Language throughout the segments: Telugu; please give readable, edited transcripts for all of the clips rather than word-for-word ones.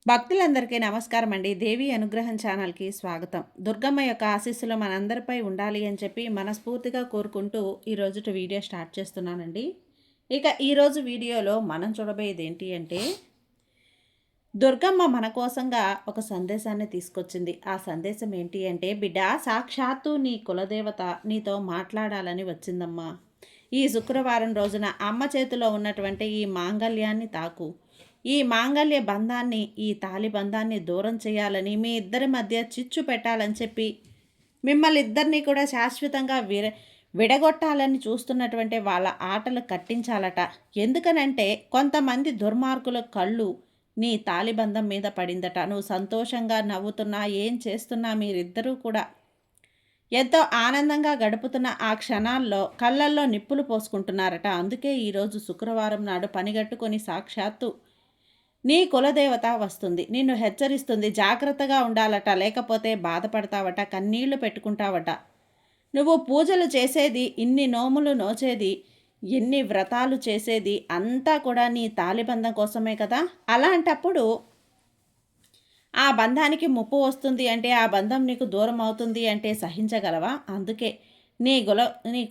భక్తులందరికీ నమస్కారం అండి. దేవి అనుగ్రహం ఛానల్కి స్వాగతం. దుర్గమ్మ యొక్క ఆశీస్సులు మనందరిపై ఉండాలి అని చెప్పి మనస్ఫూర్తిగా కోరుకుంటూ ఈరోజు వీడియో స్టార్ట్ చేస్తున్నానండి. ఇక ఈరోజు వీడియోలో మనం చూడబోయేది ఏంటి అంటే, దుర్గమ్మ మన కోసంగా ఒక సందేశాన్ని తీసుకొచ్చింది. ఆ సందేశం ఏంటి అంటే, బిడ్డ, సాక్షాత్తు నీ కులదేవత నీతో మాట్లాడాలని వచ్చిందమ్మా. ఈ శుక్రవారం రోజున అమ్మ చేతిలో ఉన్నటువంటి ఈ మాంగళ్యాన్ని తాకు. ఈ మాంగళ్య బంధాన్ని, ఈ తాలి బంధాన్ని దూరం చేయాలని, మీ ఇద్దరి మధ్య చిచ్చు పెట్టాలని చెప్పి మిమ్మల్ని ఇద్దరిని కూడా శాశ్వతంగా విడగొట్టాలని చూస్తున్నటువంటి వాళ్ళ ఆటలు కట్టించాలట. ఎందుకనంటే కొంతమంది దుర్మార్గుల కళ్ళు నీ తాలిబంధం మీద పడిందట. నువ్వు సంతోషంగా నవ్వుతున్నా, ఏం చేస్తున్నా మీరిద్దరూ కూడా ఎంతో ఆనందంగా గడుపుతున్న ఆ క్షణాల్లో కళ్ళల్లో నిప్పులు పోసుకుంటున్నారట. అందుకే ఈరోజు శుక్రవారం నాడు పనిగట్టుకొని సాక్షాత్తు నీ కులదేవత వస్తుంది, నిన్ను హెచ్చరిస్తుంది. జాగ్రత్తగా ఉండాలట, లేకపోతే బాధపడతావట, కన్నీళ్లు పెట్టుకుంటావట. నువ్వు పూజలు చేసేది, ఇన్ని నోములు నోచేది, ఎన్ని వ్రతాలు చేసేది అంతా కూడా నీ తాలిబంధం కోసమే కదా. అలాంటప్పుడు ఆ బంధానికి ముప్పు వస్తుంది అంటే, ఆ బంధం నీకు దూరం అవుతుంది అంటే సహించగలవా? అందుకే నీ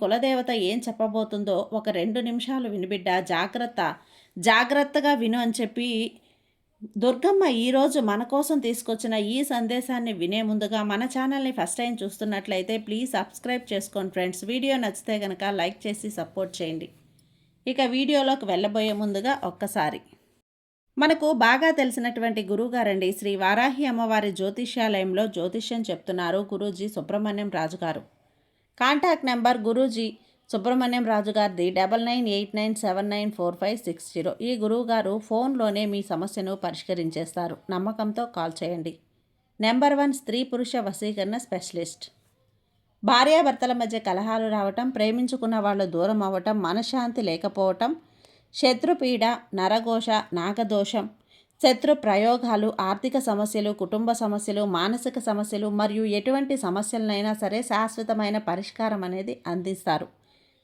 కులదేవత ఏం చెప్పబోతుందో ఒక 2 నిమిషాలు వినిబిడ్డ, జాగ్రత్తగా విను అని చెప్పి దుర్గమ్మ ఈరోజు మన కోసం తీసుకొచ్చిన ఈ సందేశాన్ని వినే ముందుగా మన ఛానల్ని ఫస్ట్ టైం చూస్తున్నట్లయితే ప్లీజ్ సబ్స్క్రైబ్ చేసుకోండి ఫ్రెండ్స్. వీడియో నచ్చితే కనుక లైక్ చేసి సపోర్ట్ చేయండి. ఇక వీడియోలోకి వెళ్ళబోయే ముందుగా ఒక్కసారి మనకు బాగా తెలిసినటువంటి గురువుగారండి, శ్రీ వారాహి అమ్మవారి జ్యోతిష్యాలయంలో జ్యోతిష్యం చెప్తున్నారు గురూజీ సుబ్రహ్మణ్యం రాజు గారు. కాంటాక్ట్ నెంబర్ గురూజీ సుబ్రహ్మణ్యం రాజు గారిది 9989794560. ఈ గురువుగారు ఫోన్లోనే మీ సమస్యను పరిష్కరించేస్తారు. నమ్మకంతో కాల్ చేయండి. నెంబర్ 1 స్త్రీ పురుష వశీకరణ స్పెషలిస్ట్. భార్యాభర్తల మధ్య కలహాలు రావటం, ప్రేమించుకున్న వాళ్ళు దూరం అవ్వటం, మనశ్శాంతి లేకపోవటం, శత్రుపీడ, నరఘోష, నాగదోషం, శత్రు ప్రయోగాలు, ఆర్థిక సమస్యలు, కుటుంబ సమస్యలు, మానసిక సమస్యలు మరియు ఎటువంటి సమస్యలనైనా సరే శాశ్వతమైన పరిష్కారం అనేది అందిస్తారు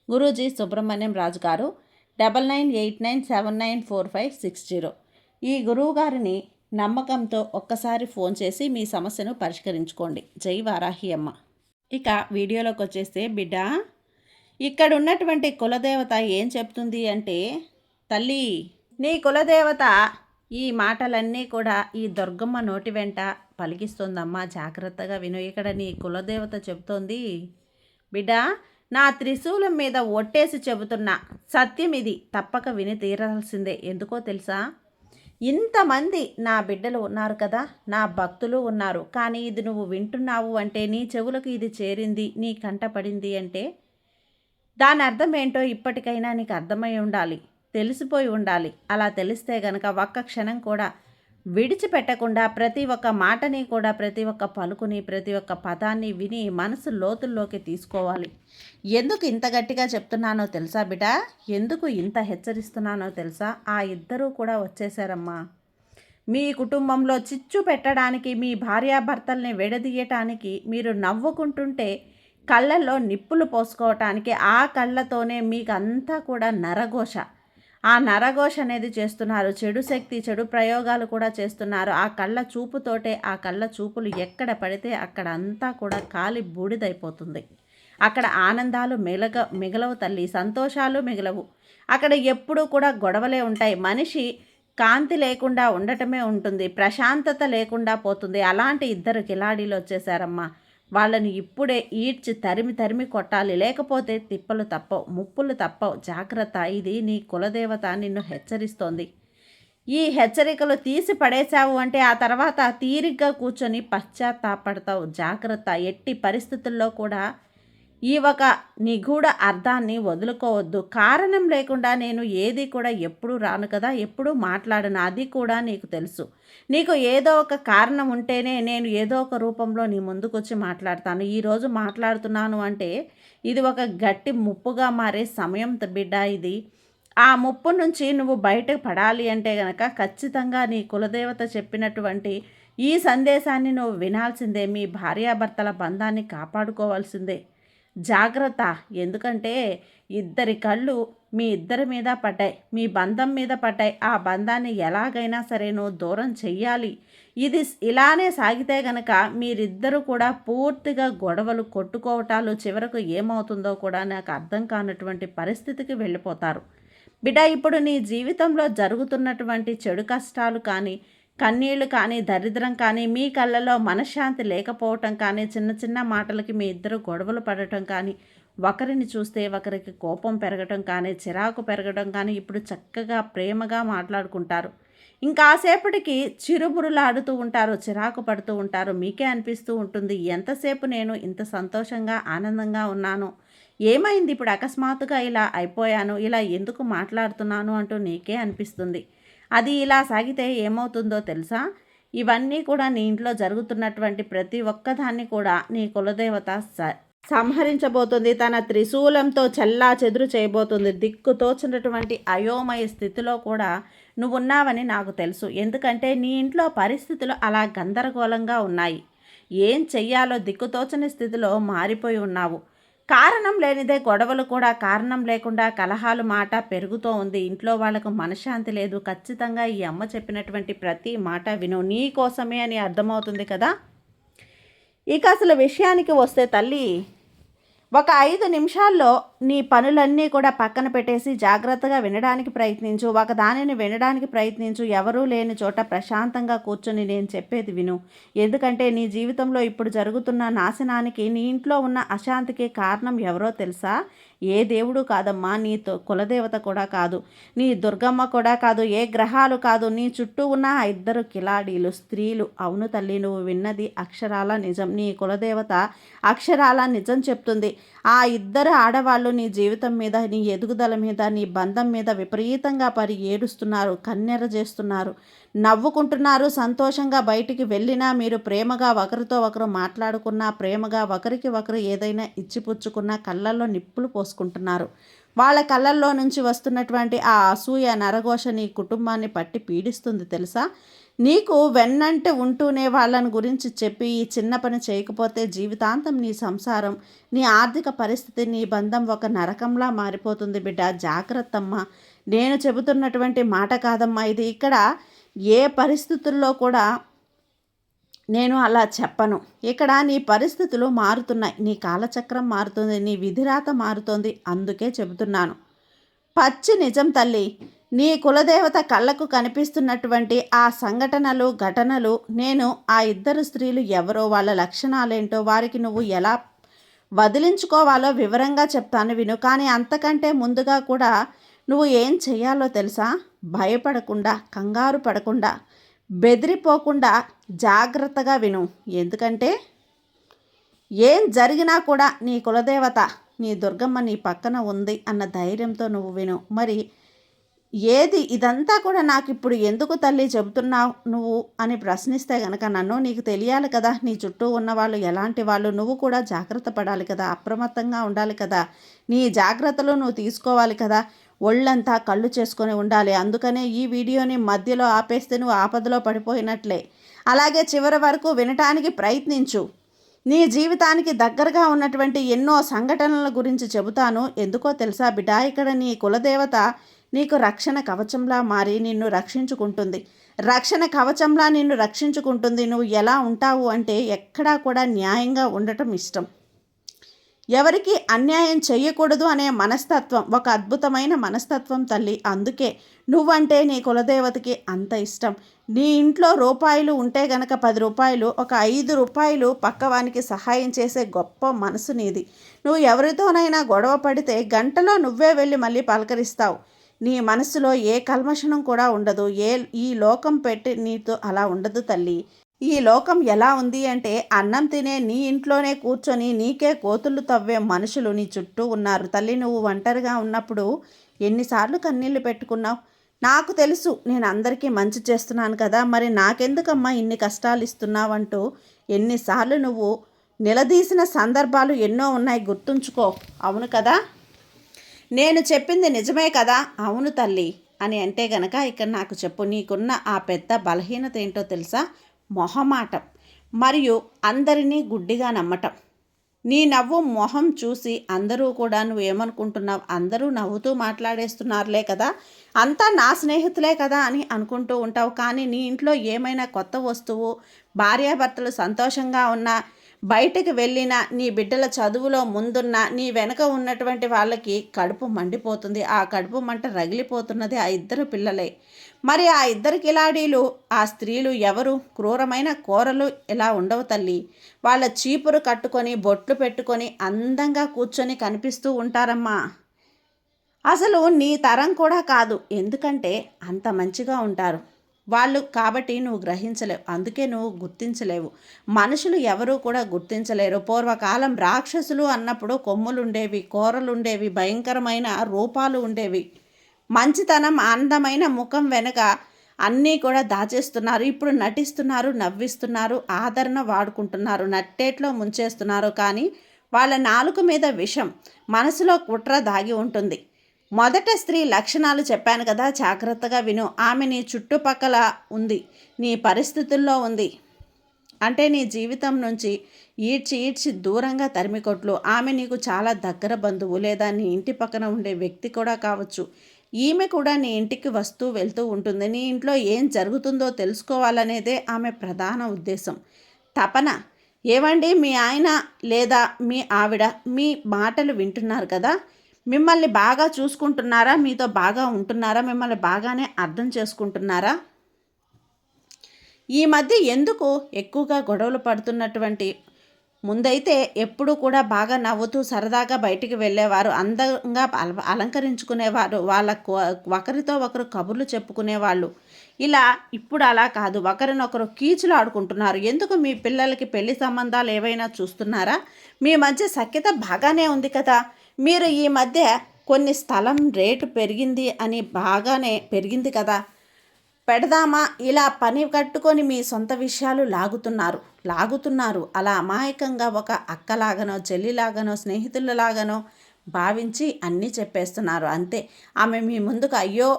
గురూజీ సుబ్రహ్మణ్యం రాజు గారు. 9989794560. ఈ గురువు గారిని నమ్మకంతో ఒక్కసారి ఫోన్ చేసి మీ సమస్యను పరిష్కరించుకోండి. జై వారాహి అమ్మ. ఇక వీడియోలోకి వచ్చేస్తే, బిడ్డ, ఇక్కడ ఉన్నటువంటి కులదేవత ఏం చెప్తుంది అంటే, తల్లి, నీ కులదేవత ఈ మాటలన్నీ కూడా ఈ దుర్గమ్మ నోటి వెంట పలికిస్తుందమ్మా. జాగ్రత్తగా విను. ఇక్కడ నీ కులదేవత చెబుతోంది, బిడ్డ, నా త్రిశూలం మీద ఒట్టేసి చెబుతున్నా సత్యం ఇది, తప్పక విని తీరాల్సిందే. ఎందుకో తెలుసా? ఇంతమంది నా బిడ్డలు ఉన్నారు కదా, నా భక్తులు ఉన్నారు, కానీ ఇది నువ్వు వింటున్నావు అంటే, నీ చెవులకు ఇది చేరింది, నీ కంట పడింది అంటే దాని అర్థం ఏంటో ఇప్పటికైనా నీకు అర్థమై ఉండాలి, తెలిసిపోయి ఉండాలి. అలా తెలిస్తే గనక ఒక్క క్షణం కూడా విడిచిపెట్టకుండా ప్రతి ఒక్క మాటని కూడా, ప్రతి ఒక్క పలుకుని, ప్రతి ఒక్క పదాన్ని విని మనసు లోతుల్లోకి తీసుకోవాలి. ఎందుకు ఇంత గట్టిగా చెప్తున్నానో తెలుసా బిడ్డ? ఎందుకు ఇంత హెచ్చరిస్తున్నానో తెలుసా? ఆ ఇద్దరూ కూడా వచ్చేసారమ్మా. మీ కుటుంబంలో చిచ్చు పెట్టడానికి, మీ భార్యాభర్తల్ని విడదీయటానికి, మీరు నవ్వుకుంటుంటే కళ్ళల్లో నిప్పులు పోసుకోవటానికి, ఆ కళ్ళతోనే మీకు అంతా కూడా నరఘోష, ఆ నరఘోష అనేది చేస్తున్నారు. చెడు శక్తి, చెడు ప్రయోగాలు కూడా చేస్తున్నారు. ఆ కళ్ళ చూపుతోటే, ఆ కళ్ళ చూపులు ఎక్కడ పడితే అక్కడ అంతా కూడా కాలి బూడిదైపోతుంది. అక్కడ ఆనందాలు మిగలవు తల్లి, సంతోషాలు మిగలవు. అక్కడ ఎప్పుడూ కూడా గొడవలే ఉంటాయి. మనిషి కాంతి లేకుండా ఉండటమే ఉంటుంది, ప్రశాంతత లేకుండా పోతుంది. అలాంటి ఇద్దరు కిలాడీలు వచ్చేసారమ్మా. వాళ్ళని ఇప్పుడే ఈడ్చి తరిమి కొట్టాలి, లేకపోతే తిప్పలు తప్పవు, ముప్పులు తప్పవు. జాగ్రత్త, ఇది నీ కులదేవత నిన్ను హెచ్చరిస్తోంది. ఈ హెచ్చరికలు తీసి పడేశావు అంటే ఆ తర్వాత తీరిగ్గా కూర్చొని పశ్చాత్తాపడతావు. జాగ్రత్త, ఎట్టి పరిస్థితుల్లో కూడా ఈ ఒక నిగూఢ అర్థాన్ని వదులుకోవద్దు. కారణం లేకుండా నేను ఏది కూడా ఎప్పుడూ రాను కదా, ఎప్పుడూ మాట్లాడను, అది కూడా నీకు తెలుసు. నీకు ఏదో ఒక కారణం ఉంటేనే నేను ఏదో ఒక రూపంలో నీ ముందుకొచ్చి మాట్లాడతాను. ఈరోజు మాట్లాడుతున్నాను అంటే ఇది ఒక గట్టి ముప్పుగా మారే సమయం బిడ్డ. ఇది ఆ ముప్పు నుంచి నువ్వు బయటకు పడాలి అంటే గనక ఖచ్చితంగా నీ కులదేవత చెప్పినటువంటి ఈ సందేశాన్ని నువ్వు వినాల్సిందే. మీ భార్యాభర్తల బంధాన్ని కాపాడుకోవాల్సిందే. జాగ్రత్త, ఎందుకంటే ఇద్దరి కళ్ళు మీ ఇద్దరి మీద పడ్డాయి, మీ బంధం మీద పడ్డాయి. ఆ బంధాన్ని ఎలాగైనా సరే నువ్వు దూరం చెయ్యాలి. ఇది ఇలానే సాగితే గనక మీరిద్దరూ కూడా పూర్తిగా గొడవలు కొట్టుకోవటాలు, చివరకు ఏమవుతుందో కూడా నాకు అర్థం కానటువంటి పరిస్థితికి వెళ్ళిపోతారు. బిడ్డ, ఇప్పుడు నీ జీవితంలో జరుగుతున్నటువంటి చెడు కష్టాలు కానీ, కన్నీళ్లు కానీ, దరిద్రం కానీ, మీ కళ్ళలో మనశ్శాంతి లేకపోవటం కానీ, చిన్న చిన్న మాటలకి మీ ఇద్దరు గొడవలు పడటం కానీ, ఒకరిని చూస్తే ఒకరికి కోపం పెరగటం కానీ, చిరాకు పెరగడం కానీ, ఇప్పుడు చక్కగా ప్రేమగా మాట్లాడుకుంటారు. ఇంకాసేపటికి చిరుబురులాడుతూ ఉంటారు, చిరాకు పడుతూ ఉంటారు. మీకే అనిపిస్తూ ఉంటుంది, ఎంతసేపు నేను ఇంత సంతోషంగా ఆనందంగా ఉన్నాను, ఏమైంది ఇప్పుడు అకస్మాత్తుగా ఇలా అయిపోయాను, ఇలా ఎందుకు మాట్లాడుతున్నాను అంటూ నీకే అనిపిస్తుంది. అది ఇలా సాగితే ఏమవుతుందో తెలుసా? ఇవన్నీ కూడా నీ ఇంట్లో జరుగుతున్నటువంటి ప్రతి ఒక్కదాన్ని కూడా నీ కులదేవత సంహరించబోతుంది. తన త్రిశూలంతో చెల్లా చెదురు చేయబోతుంది. దిక్కు తోచినటువంటి అయోమయ స్థితిలో కూడా నువ్వున్నావని నాకు తెలుసు. ఎందుకంటే నీ ఇంట్లో పరిస్థితులు అలా గందరగోళంగా ఉన్నాయి. ఏం చెయ్యాలో దిక్కుతోచని స్థితిలో మారిపోయి ఉన్నావు. కారణం లేనిదే గొడవలు కూడా, కారణం లేకుండా కలహాలు మాట పెరుగుతూ ఉంది. ఇంట్లో వాళ్ళకు మనశ్శాంతి లేదు. ఖచ్చితంగా ఈ అమ్మ చెప్పినటువంటి ప్రతి మాట విను, నీ కోసమే అని అర్థమవుతుంది కదా. ఇక అసలు విషయానికి వస్తే తల్లి, ఒక 5 నిమిషాల్లో నీ పనులన్నీ కూడా పక్కన పెట్టేసి జాగ్రత్తగా వినడానికి ప్రయత్నించు. ఒక దానిని వినడానికి ప్రయత్నించు. ఎవరూ లేని చోట ప్రశాంతంగా కూర్చొని నేను చెప్పేది విను. ఎందుకంటే నీ జీవితంలో ఇప్పుడు జరుగుతున్న నాశనానికి, నీ ఇంట్లో ఉన్న అశాంతికి కారణం ఎవరో తెలుసా? ఏ దేవుడు కాదమ్మా, నీ కులదేవత కూడా కాదు, నీ దుర్గమ్మ కూడా కాదు, ఏ గ్రహాలు కాదు, నీ చుట్టూ ఉన్న 2 కిలాడీలు స్త్రీలు. అవును తల్లి, నువ్వు విన్నది అక్షరాల నిజం. నీ కులదేవత అక్షరాల నిజం చెప్తుంది. ఆ 2 ఆడవాళ్ళు నీ జీవితం మీద, నీ ఎదుగుదల మీద, నీ బంధం మీద విపరీతంగా ఏడుస్తున్నారు, కన్నెర చేస్తున్నారు, నవ్వుకుంటున్నారు. సంతోషంగా బయటికి వెళ్ళినా, మీరు ప్రేమగా ఒకరితో ఒకరు మాట్లాడుకున్నా, ప్రేమగా ఒకరికి ఒకరు ఏదైనా ఇచ్చిపుచ్చుకున్నా కళ్ళల్లో నిప్పులు పోసుకుంటున్నారు. వాళ్ళ కళ్ళల్లో నుంచి వస్తున్నటువంటి ఆ అసూయ నరఘోష నీ కుటుంబాన్ని పట్టి పీడిస్తుంది తెలుసా. నీకు వెన్నంటే ఉంటూనే వాళ్ళని గురించి చెప్పి ఈ చిన్న పని చేయకపోతే జీవితాంతం నీ సంసారం, నీ ఆర్థిక పరిస్థితి, నీ బంధం ఒక నరకంలా మారిపోతుంది బిడ్డ. జాగ్రత్తమ్మా, నేను చెబుతున్నటువంటి మాట కాదమ్మా ఇది. ఇక్కడ ఏ పరిస్థితుల్లో కూడా నేను అలా చెప్పను. ఇక్కడ నీ పరిస్థితులు మారుతున్నాయి, నీ కాలచక్రం మారుతుంది, నీ విధిరాత మారుతోంది. అందుకే చెబుతున్నాను. పచ్చి నిజం తల్లి. నీ కులదేవత కళ్ళకు కనిపిస్తున్నటువంటి ఆ సంఘటనలు, ఘటనలు, నేను ఆ 2 స్త్రీలు ఎవరో, వాళ్ళ లక్షణాలేంటో, వారికి నువ్వు ఎలా వదిలించుకోవాలో వివరంగా చెప్తాను విను. కానీ అంతకంటే ముందుగా కూడా నువ్వు ఏం చెయ్యాలో తెలుసా? భయపడకుండా, కంగారు పడకుండా, బెదిరిపోకుండా జాగ్రత్తగా విను. ఎందుకంటే ఏం జరిగినా కూడా నీ కులదేవత, నీ దుర్గమ్మ నీ పక్కన ఉంది అన్న ధైర్యంతో నువ్వు విను. మరి ఏది ఇదంతా కూడా నాకు ఇప్పుడు ఎందుకు తల్లి చెబుతున్నావు నువ్వు అని ప్రశ్నిస్తే గనక నన్ను, నీకు తెలియాలి కదా నీ చుట్టూ ఉన్నవాళ్ళు ఎలాంటి వాళ్ళు, నువ్వు కూడా జాగ్రత్త పడాలి కదా, అప్రమత్తంగా ఉండాలి కదా, నీ జాగ్రత్తలు నువ్వు తీసుకోవాలి కదా, ఒళ్ళంతా కళ్ళు చేసుకొని ఉండాలి. అందుకనే ఈ వీడియోని మధ్యలో ఆపేస్తే నువ్వు ఆపదలో పడిపోయినట్లే. అలాగే చివరి వరకు వినటానికి ప్రయత్నించు. నీ జీవితానికి దగ్గరగా ఉన్నటువంటి ఎన్నో సంఘటనల గురించి చెబుతాను. ఎందుకో తెలుసా బిడ్డ, ఇక్కడ నీ కులదేవత నీకు రక్షణ కవచంలా మారి నిన్ను రక్షించుకుంటుంది. రక్షణ కవచంలా నిన్ను రక్షించుకుంటుంది. నువ్వు ఎలా ఉంటావు అంటే ఎక్కడా కూడా న్యాయంగా ఉండటం ఇష్టం, ఎవరికి అన్యాయం చెయ్యకూడదు అనే మనస్తత్వం ఒక అద్భుతమైన మనస్తత్వం తల్లి. అందుకే నువ్వంటే నీ కులదేవతకి అంత ఇష్టం. నీ ఇంట్లో రూపాయలు ఉంటే గనక 10 రూపాయలు, ఒక 5 రూపాయలు పక్కవానికి సహాయం చేసే గొప్ప మనసు నీది. నువ్వు ఎవరితోనైనా గొడవ పడితే గంటలో నువ్వే వెళ్ళి మళ్ళీ పలకరిస్తావు. నీ మనసులో ఏ కల్మషణం కూడా ఉండదు. ఈ లోకం పెట్టి నీతో అలా ఉండదు తల్లి. ఈ లోకం ఎలా ఉంది అంటే అన్నం తినే నీ ఇంట్లోనే కూర్చొని నీకే కోతులు తవ్వే మనుషులు నీ చుట్టూ ఉన్నారు తల్లి. నువ్వు ఒంటరిగా ఉన్నప్పుడు ఎన్నిసార్లు కన్నీళ్లు పెట్టుకున్నావు? నాకు తెలుసు, నేను అందరికీ మంచి చేస్తున్నాను కదా, మరి నాకెందుకమ్మా ఇన్ని కష్టాలు ఇస్తున్నావంటూ ఎన్నిసార్లు నువ్వు నిలదీసిన సందర్భాలు ఎన్నో ఉన్నాయి, గుర్తుంచుకో. అవును కదా, నేను చెప్పింది నిజమే కదా? అవును తల్లి అని అంటే గనక ఇక్కడ నాకు చెప్పు, నీకున్న ఆ పెద్ద బలహీనత ఏంటో తెలుసా? మొహమాటం మరియు అందరినీ గుడ్డిగా నమ్మటం. నీ నవ్వు మొహం చూసి అందరూ కూడా నువ్వేమనుకుంటున్నావు, అందరూ నవ్వుతూ మాట్లాడేస్తున్నారులే కదా, అంతా నా స్నేహితులే కదా అని అనుకుంటూ ఉంటావు. కానీ నీ ఇంట్లో ఏమైనా కొత్త వస్తువు, భార్యాభర్తలు సంతోషంగా ఉన్నా, బయటకు వెళ్ళిన నీ బిడ్డల చదువులో ముందున్న నీ వెనక ఉన్నటువంటి వాళ్ళకి కడుపు మండిపోతుంది. ఆ కడుపు మంట రగిలిపోతున్నది ఆ ఇద్దరు పిల్లలే. మరి ఆ ఇద్దరు కిలాడీలు, ఆ స్త్రీలు ఎవరు? క్రూరమైన కోరలు ఇలా ఉండవు తల్లి. వాళ్ళ చీపురు కట్టుకొని బొట్లు పెట్టుకొని అందంగా కూర్చొని కనిపిస్తూ ఉంటారమ్మా. అసలు నీ తరం కూడా కాదు, ఎందుకంటే అంత మంచిగా ఉంటారు వాళ్ళు. కాబట్టి నువ్వు గ్రహించలేవు, అందుకే నువ్వు గుర్తించలేవు. మనుషులు ఎవరూ కూడా గుర్తించలేరు. పూర్వకాలం రాక్షసులు అన్నప్పుడు కొమ్ములుండేవి, కూరలుండేవి, భయంకరమైన రూపాలు ఉండేవి. మంచితనం, అందమైన ముఖం వెనుక అన్నీ కూడా దాచేస్తున్నారు. ఇప్పుడు నటిస్తున్నారు, నవ్విస్తున్నారు, ఆదరణ వాడుకుంటున్నారు, నట్టేట్లో ముంచేస్తున్నారు. కానీ వాళ్ళ నాలుక మీద విషం, మనసులో కుట్ర దాగి ఉంటుంది. మొదట స్త్రీ లక్షణాలు చెప్పాను కదా, జాగ్రత్తగా విను. ఆమె నీ చుట్టుపక్కల ఉంది, నీ పరిస్థితుల్లో ఉంది. అంటే నీ జీవితం నుంచి ఈడ్చి దూరంగా తరిమికొట్లు. ఆమె నీకు చాలా దగ్గర బంధువు, లేదా నీ ఇంటి పక్కన ఉండే వ్యక్తి కూడా కావచ్చు. ఈమె కూడా నీ ఇంటికి వస్తూ వెళ్తూ ఉంటుంది. నీ ఇంట్లో ఏం జరుగుతుందో తెలుసుకోవాలనేదే ఆమె ప్రధాన ఉద్దేశం, తపన. ఏవండి, మీ ఆయన లేదా మీ ఆవిడ మీ మాటలు వింటున్నారు కదా, మిమ్మల్ని బాగా చూసుకుంటున్నారా, మీతో బాగా ఉంటున్నారా, మిమ్మల్ని బాగానే అర్థం చేసుకుంటున్నారా? ఈ మధ్య ఎందుకు ఎక్కువగా గొడవలు పడుతున్నటువంటి? ముందైతే ఎప్పుడూ కూడా బాగా నవ్వుతూ సరదాగా బయటికి వెళ్ళేవారు, అందంగా అలంకరించుకునేవారు, ఒకరితో ఒకరు కబుర్లు చెప్పుకునేవాళ్ళు. ఇలా ఇప్పుడు అలా కాదు, ఒకరినొకరు కీచులు ఆడుకుంటున్నారు. ఎందుకు? మీ పిల్లలకి పెళ్లి సంబంధాలు ఏవైనా చూస్తున్నారా? మీ మధ్య సఖ్యత బాగానే ఉంది కదా. మీరు ఈ మధ్య కొన్ని స్థలం రేటు పెరిగింది అని బాగానే పెరిగింది కదా, పెడదామా? ఇలా పని కట్టుకొని మీ సొంత విషయాలు లాగుతున్నారు. అలా అమాయకంగా ఒక అక్కలాగానో, చెల్లిలాగానో, స్నేహితులలాగానో భావించి అన్నీ చెప్పేస్తున్నారు అంతే. ఆమె మీ ముందుకు అయ్యో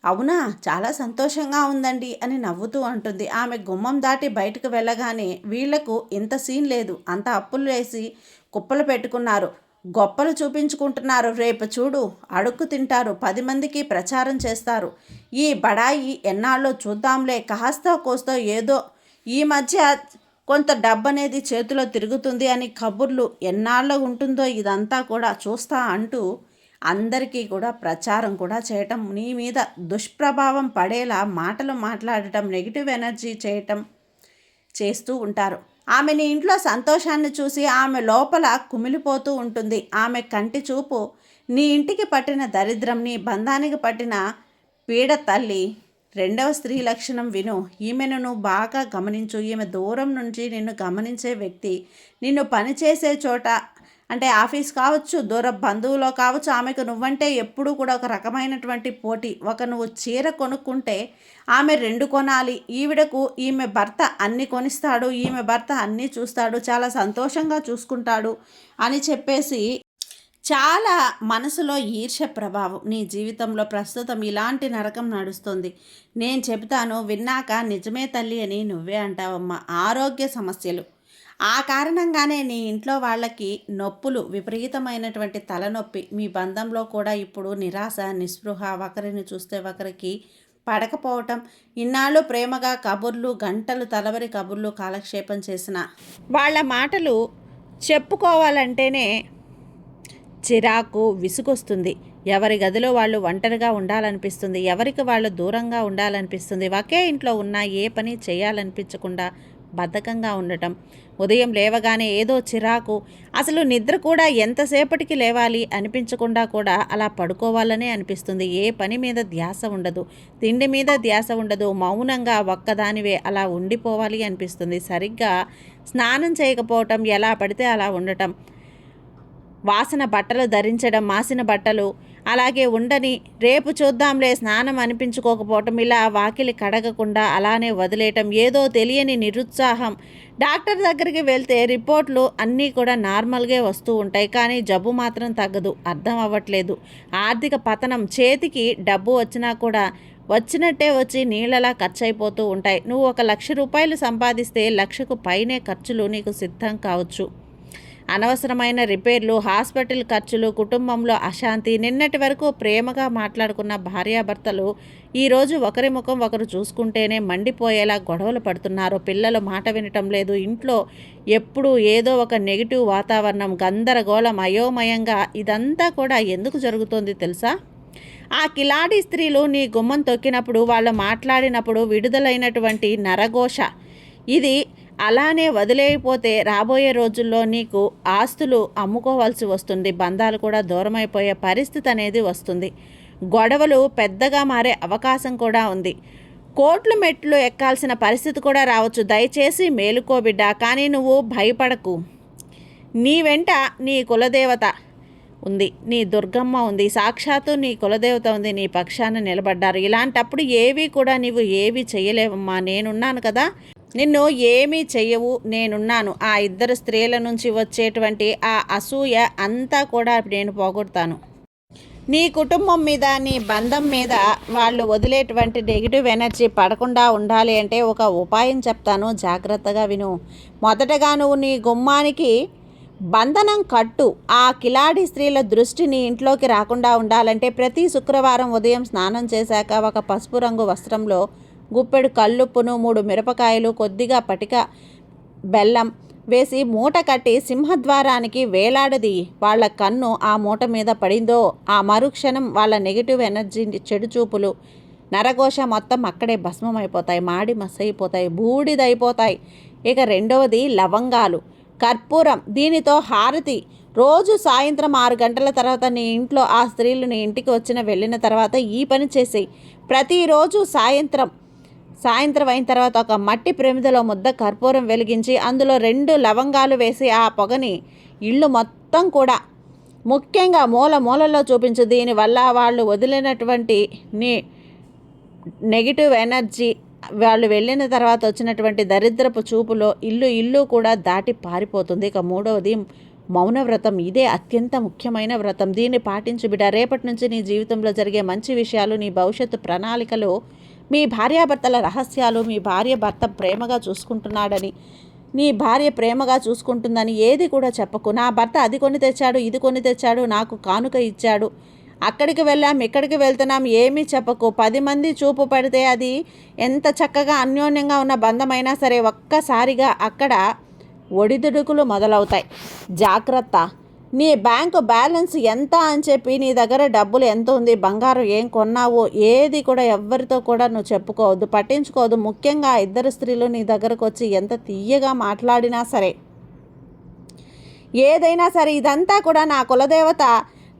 అవునా, చాలా సంతోషంగా ఉందండి అని నవ్వుతూ అంటుంది. ఆమె గుమ్మం దాటి బయటకు వెళ్ళగానే వీళ్లకు ఇంత సీన్ లేదు, అంత అప్పులు వేసి కుప్పలు పెట్టుకున్నారు, గొప్పలు చూపించుకుంటున్నారు. రేపు చూడు, అడుక్కు తింటారు, 10 మందికి ప్రచారం చేస్తారు. ఈ బడాయి ఎన్నాళ్ళో చూద్దాంలే, కాస్త కోస్తో ఏదో ఈ మధ్య కొంత డబ్బనేది చేతిలో తిరుగుతుంది అని కబుర్లు, ఎన్నాళ్ళ ఉంటుందో ఇదంతా కూడా చూస్తా అంటూ అందరికీ కూడా ప్రచారం కూడా చేయటం, నీ మీద దుష్ప్రభావం పడేలా మాటలు మాట్లాడటం, నెగిటివ్ ఎనర్జీ చేయటం చేస్తూ ఉంటారు. ఆమె నీ ఇంట్లో సంతోషాన్ని చూసి ఆమె లోపల కుమిలిపోతూ ఉంటుంది. ఆమె కంటి చూపు నీ ఇంటికి పట్టిన దరిద్రం, నీ బంధానికి పట్టిన పీడ తల్లి. రెండవ స్త్రీ లక్షణం విను. ఈమెను నువ్వు బాగా గమనించు. ఈమె దూరం నుంచి నిన్ను గమనించే వ్యక్తి. నిన్ను పనిచేసే చోట, అంటే ఆఫీస్ కావచ్చు, దూర బంధువులో కావచ్చు, ఆమెకు నువ్వంటే ఎప్పుడూ కూడా ఒక రకమైనటువంటి పోటీ. నువ్వు చీర కొనుక్కుంటే ఆమె 2 కొనాలి. ఈమె భర్త అన్ని కొనిస్తాడు, ఈమె భర్త అన్నీ చూస్తాడు, చాలా సంతోషంగా చూసుకుంటాడు అని చెప్పేసి చాలా మనసులో ఈర్ష్య ప్రభావం. నీ జీవితంలో ప్రస్తుతం ఇలాంటి నరకం నడుస్తుంది. నేను చెబుతాను, విన్నాక నిజమే తల్లి అని నువ్వే అంటావమ్మా. ఆరోగ్య సమస్యలు, ఆ కారణంగానే నీ ఇంట్లో వాళ్ళకి నొప్పులు, విపరీతమైనటువంటి తలనొప్పి. మీ బంధంలో కూడా ఇప్పుడు నిరాశ, నిస్పృహ, ఒకరిని చూస్తే ఒకరికి పడకపోవటం. ఇన్నాళ్ళు ప్రేమగా కబుర్లు, గంటలు తలవరి కబుర్లు కాలక్షేపం చేసిన వాళ్ళ మాటలు చెప్పుకోవాలంటేనే చిరాకు, విసుగొస్తుంది. ఎవరి గదిలో వాళ్ళు ఒంటరిగా ఉండాలనిపిస్తుంది, ఎవరికి వాళ్ళు దూరంగా ఉండాలనిపిస్తుంది. ఒకే ఇంట్లో ఉన్న ఏ పని చేయాలనిపించకుండా బద్ధకంగా ఉండటం, ఉదయం లేవగానే ఏదో చిరాకు, అసలు నిద్ర కూడా ఎంతసేపటికి లేవాలి అనిపించకుండా కూడా అలా పడుకోవాలనే అనిపిస్తుంది. ఏ పని మీద ధ్యాస ఉండదు, తిండి మీద ధ్యాస ఉండదు, మౌనంగా ఒక్కదానివే అలా ఉండిపోవాలి అనిపిస్తుంది. సరిగ్గా స్నానం చేయకపోవటం, ఎలా పడితే అలా ఉండటం, వాసన బట్టలు ధరించడం, మాసిన బట్టలు అలాగే ఉండని, రేపు చూద్దాంలే స్నానం అనిపించుకోకపోవటం, ఇలా వాకిలి కడగకుండా అలానే వదిలేయటం, ఏదో తెలియని నిరుత్సాహం. డాక్టర్ దగ్గరికి వెళ్తే రిపోర్ట్లు అన్నీ కూడా నార్మల్గా వస్తూ ఉంటాయి, కానీ జబ్బు మాత్రం తగ్గదు. అర్థం అవ్వట్లేదు. ఆర్థిక పతనం, చేతికి డబ్బు వచ్చినా కూడా వచ్చినట్టే వచ్చి నీళ్ళలా ఖర్చు అయిపోతూ ఉంటాయి. నువ్వు 1,00,000 రూపాయలు సంపాదిస్తే 1,00,000కు పైనే ఖర్చులు నీకు సిద్ధం కావచ్చు. అనవసరమైన రిపేర్లు, హాస్పిటల్ ఖర్చులు, కుటుంబంలో అశాంతి. నిన్నటి వరకు ప్రేమగా మాట్లాడుకున్న భార్యాభర్తలు ఈరోజు ఒకరి ముఖం ఒకరు చూసుకుంటేనే మండిపోయేలా గొడవలు పడుతున్నారు. పిల్లలు మాట వినటం లేదు. ఇంట్లో ఎప్పుడూ ఏదో ఒక నెగిటివ్ వాతావరణం, గందరగోళం, అయోమయంగా. ఇదంతా కూడా ఎందుకు జరుగుతోంది తెలుసా? ఆ కిలాడి స్త్రీలు నీ గుమ్మం తొక్కినప్పుడు, వాళ్ళు మాట్లాడినప్పుడు విడుదలైనటువంటి నరఘోష. ఇది అలానే వదిలేయపోతే రాబోయే రోజుల్లో నీకు ఆస్తులు అమ్ముకోవాల్సి వస్తుంది. బంధాలు కూడా దూరమైపోయే పరిస్థితి అనేది వస్తుంది. గొడవలు పెద్దగా మారే అవకాశం కూడా ఉంది. కోర్టుల మెట్లు ఎక్కాల్సిన పరిస్థితి కూడా రావచ్చు. దయచేసి మేలుకో బిడ్డ. కానీ నువ్వు భయపడకు. నీ వెంట నీ కులదేవత ఉంది, నీ దుర్గమ్మ ఉంది, సాక్షాత్తు నీ కులదేవత ఉంది, నీ పక్షాన నిలబడ్డారు. ఇలాంటప్పుడు ఏవి కూడా నీవు ఏవి చేయలేవమ్మా. నేనున్నాను కదా, నిన్ను ఏమీ చెయ్యవు, నేనున్నాను. ఆ ఇద్దరు స్త్రీల నుంచి వచ్చేటువంటి ఆ అసూయ అంతా కూడా నేను పోగొడతాను. నీ కుటుంబం మీద, నీ బంధం మీద వాళ్ళు వదిలేటువంటి నెగిటివ్ ఎనర్జీ పడకుండా ఉండాలి అంటే ఒక ఉపాయం చెప్తాను, జాగ్రత్తగా విను. మొదటగా నువ్వు నీ గుమ్మానికి బంధనం కట్టు. ఆ కిలాడి స్త్రీల దృష్టి నీ ఇంట్లోకి రాకుండా ఉండాలంటే ప్రతి శుక్రవారం ఉదయం స్నానం చేశాక ఒక పసుపు రంగు వస్త్రంలో గుప్పెడు కల్లుప్పును, 3 మిరపకాయలు, కొద్దిగా పటిక బెల్లం వేసి మూట కట్టి సింహద్వారానికి వేలాడది. వాళ్ళ కన్ను ఆ మూట మీద పడిందో ఆ మరుక్షణం వాళ్ళ నెగిటివ్ ఎనర్జీ, చెడు చూపులు, నరఘోష మొత్తం అక్కడే భస్మమైపోతాయి, మాడి మసైపోతాయి, బూడిదైపోతాయి. ఇక రెండవది లవంగాలు, కర్పూరం. దీనితో హారతి రోజు సాయంత్రం 6 గంటల తర్వాత నీ ఇంట్లో ఆ స్త్రీలు నీ ఇంటికి వెళ్ళిన తర్వాత ఈ పని చేసేయి. ప్రతిరోజు సాయంత్రం అయిన తర్వాత ఒక మట్టి ప్రమిదలో ముద్ద కర్పూరం వెలిగించి అందులో 2 లవంగాలు వేసి ఆ పొగని ఇల్లు మొత్తం కూడా, ముఖ్యంగా మూలలో చూపించు. దీనివల్ల వాళ్ళు వదిలినటువంటి నీ నెగిటివ్ ఎనర్జీ, వాళ్ళు వెళ్ళిన తర్వాత వచ్చినటువంటి దరిద్రపు చూపులో ఇల్లు కూడా దాటి పారిపోతుంది. ఇక మూడవది మౌనవ్రతం. ఇదే అత్యంత ముఖ్యమైన వ్రతం. దీన్ని పాటించు బిడ్డ. రేపటి నుంచి నీ జీవితంలో జరిగే మంచి విషయాలు, నీ భవిష్యత్తు ప్రణాళికలు, మీ భార్యాభర్తల రహస్యాలు, మీ భర్త ప్రేమగా చూసుకుంటున్నాడని, నీ భార్య ప్రేమగా చూసుకుంటుందని ఏది కూడా చెప్పకు. నా భర్త అది కొని తెచ్చాడు, ఇది కొని తెచ్చాడు, నాకు కానుక ఇచ్చాడు, అక్కడికి వెళ్ళాం, ఇక్కడికి వెళ్తున్నాం, ఏమీ చెప్పకు. 10 మంది చూపు పడితే అది ఎంత చక్కగా అన్యోన్యంగా ఉన్న బంధమైనా సరే ఒక్కసారిగా అక్కడ ఒడిదుడుకులు మొదలవుతాయి. జాగ్రత్త. నీ బ్యాంకు బ్యాలెన్స్ ఎంత అని చెప్పి, నీ దగ్గర డబ్బులు ఎంత ఉంది, బంగారం ఏం కొన్నావో ఏది కూడా ఎవ్వరితో కూడా నువ్వు చెప్పుకోవద్దు, పట్టించుకోవద్దు. ముఖ్యంగా ఇద్దరు స్త్రీలు నీ దగ్గరకు వచ్చి ఎంత తీయగా మాట్లాడినా సరే, ఏదైనా సరే, ఇదంతా కూడా నా కులదేవత,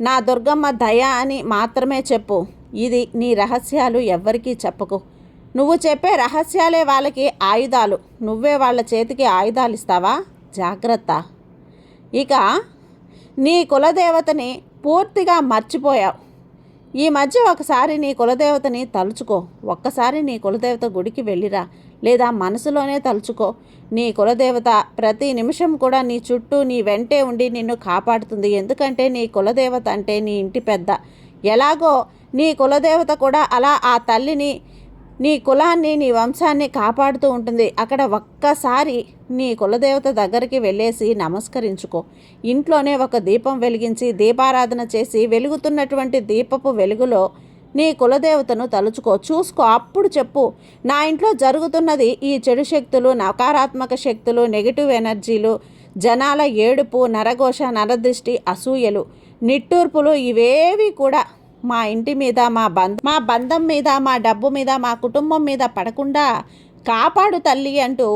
నా దుర్గమ్మ దయ అని మాత్రమే చెప్పు. ఇది నీ రహస్యాలు ఎవ్వరికీ చెప్పకు. నువ్వు చెప్పే రహస్యాలే వాళ్ళకి ఆయుధాలు. నువ్వే వాళ్ళ చేతికి ఆయుధాలు ఇస్తావా? జాగ్రత్త. ఇక నీ కులదేవతని పూర్తిగా మర్చిపోయావు. ఈ మధ్య ఒకసారి నీ కులదేవతని తలుచుకో. ఒక్కసారి నీ కులదేవత గుడికి వెళ్ళిరా, లేదా మనసులోనే తలుచుకో. నీ కులదేవత ప్రతి నిమిషం కూడా నీ చుట్టూ, నీ వెంటే ఉండి నిన్ను కాపాడుతుంది. ఎందుకంటే నీ కులదేవత అంటే నీ ఇంటి పెద్ద. ఎలాగో నీ కులదేవత కూడా అలా ఆ తల్లిని, నీ కులాన్ని, నీ వంశాన్ని కాపాడుతూ ఉంటుంది. అక్కడ ఒక్కసారి నీ కులదేవత దగ్గరికి వెళ్ళేసి నమస్కరించుకో. ఇంట్లోనే ఒక దీపం వెలిగించి దీపారాధన చేసి వెలుగుతున్నటువంటి దీపపు వెలుగులో నీ కులదేవతను తలుచుకో, చూసుకో. అప్పుడు చెప్పు, నా ఇంట్లో జరుగుతున్నది ఈ చెడు శక్తులు, నకారాత్మక శక్తులు, నెగిటివ్ ఎనర్జీలు, జనాల ఏడుపు, నరఘోష, నరదృష్టి, అసూయలు, నిట్టూర్పులు ఇవేవి కూడా మా ఇంటి మీద, మా బంధం మీద, మా డబ్బు మీద, మా కుటుంబం మీద పడకుండా కాపాడు తల్లి అంటూ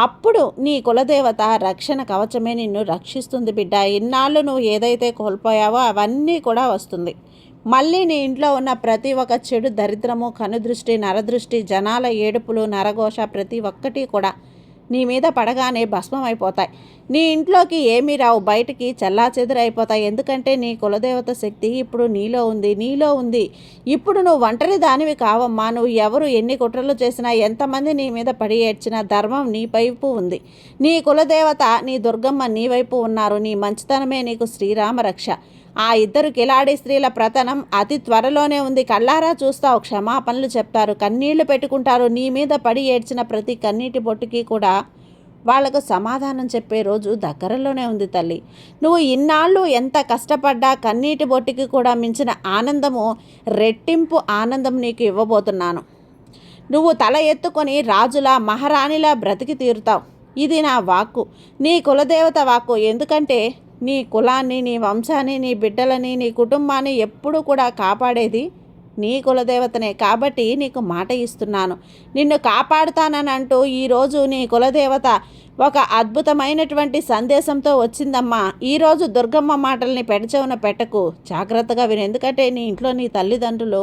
అప్పుడు నీ కులదేవత రక్షణ కవచమే నిన్ను రక్షిస్తుంది బిడ్డ. ఇన్నాళ్ళు నువ్వు ఏదైతే కోల్పోయావో అవన్నీ కూడా వస్తుంది. మళ్ళీ నీ ఇంట్లో ఉన్న ప్రతి ఒక్క చెడు, దరిద్రము, కనుదృష్టి, నరదృష్టి, జనాల ఏడుపులు, నరఘోష ప్రతి ఒక్కటి కూడా నీ మీద పడగానే భస్మం అయిపోతాయి. నీ ఇంట్లోకి ఏమీ రావు, బయటికి చెల్లాచెదురైపోతాయి. ఎందుకంటే నీ కులదేవత శక్తి ఇప్పుడు నీలో ఉంది. ఇప్పుడు నువ్వు ఒంటరి దానివి కావమ్మా. నువ్వు ఎవరు ఎన్ని కుట్రలు చేసినా, ఎంతమంది నీ మీద పడి ఏడ్చినా ధర్మం నీ వైపు ఉంది. నీ కులదేవత, నీ దుర్గమ్మ నీ వైపు ఉన్నారు. నీ మంచితనమే నీకు శ్రీరామ రక్ష. ఆ ఇద్దరు కిలాడి స్త్రీల ప్రతనం అతి త్వరలోనే ఉంది. కళ్ళారా చూస్తావు, క్షమాపణలు చెప్తారు, కన్నీళ్లు పెట్టుకుంటారు. నీ మీద పడి ఏడ్చిన ప్రతి కన్నీటి బొట్టుకి కూడా వాళ్లకు సమాధానం చెప్పే రోజు దగ్గరలోనే ఉంది తల్లి. నువ్వు ఇన్నాళ్ళు ఎంత కష్టపడ్డా కన్నీటి బొట్టికి కూడా మించిన ఆనందము, రెట్టింపు ఆనందం నీకు ఇవ్వబోతున్నాను. నువ్వు తల ఎత్తుకొని రాజులా మహారాణిలా బ్రతికి తీరుతావు. ఇది నా వాక్కు, నీ కులదేవత వాక్కు. ఎందుకంటే నీ కులాన్ని, నీ వంశాన్ని, నీ బిడ్డలని, నీ కుటుంబాన్ని ఎప్పుడూ కూడా కాపాడేది నీ కులదేవతనే. కాబట్టి నీకు మాట ఇస్తున్నాను, నిన్ను కాపాడుతానని అంటూ ఈరోజు నీ కులదేవత ఒక అద్భుతమైనటువంటి సందేశంతో వచ్చిందమ్మా. ఈరోజు దుర్గమ్మ మాటల్ని పెడచెవున పెట్టకు, జాగ్రత్తగా విను. ఎందుకంటే నీ ఇంట్లో నీ తల్లిదండ్రులు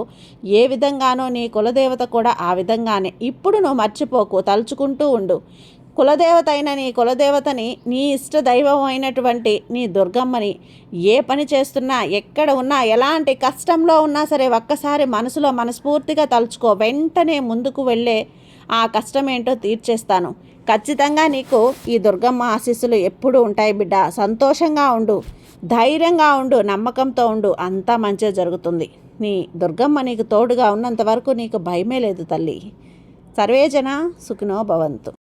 ఏ విధంగానో నీ కులదేవత కూడా ఆ విధంగానే. ఇప్పుడు నువ్వు మర్చిపోకు, తలుచుకుంటూ ఉండు. కులదేవత అయిన నీ కులదేవతని, నీ ఇష్ట దైవం అయినటువంటి నీ దుర్గమ్మని ఏ పని చేస్తున్నా, ఎక్కడ ఉన్నా, ఎలాంటి కష్టంలో ఉన్నా సరే ఒక్కసారి మనసులో మనస్ఫూర్తిగా తలుచుకో. వెంటనే ముందుకు వెళ్ళే ఆ కష్టం ఏంటో తీర్చేస్తాను. ఖచ్చితంగా నీకు ఈ దుర్గమ్మ ఆశీస్సులు ఎప్పుడూ ఉంటాయి బిడ్డ. సంతోషంగా ఉండు, ధైర్యంగా ఉండు, నమ్మకంతో ఉండు. అంతా మంచిగా జరుగుతుంది. నీ దుర్గమ్మ నీకు తోడుగా ఉన్నంత వరకు నీకు భయమే లేదు తల్లి. సర్వేజన సుఖినో భవంతు.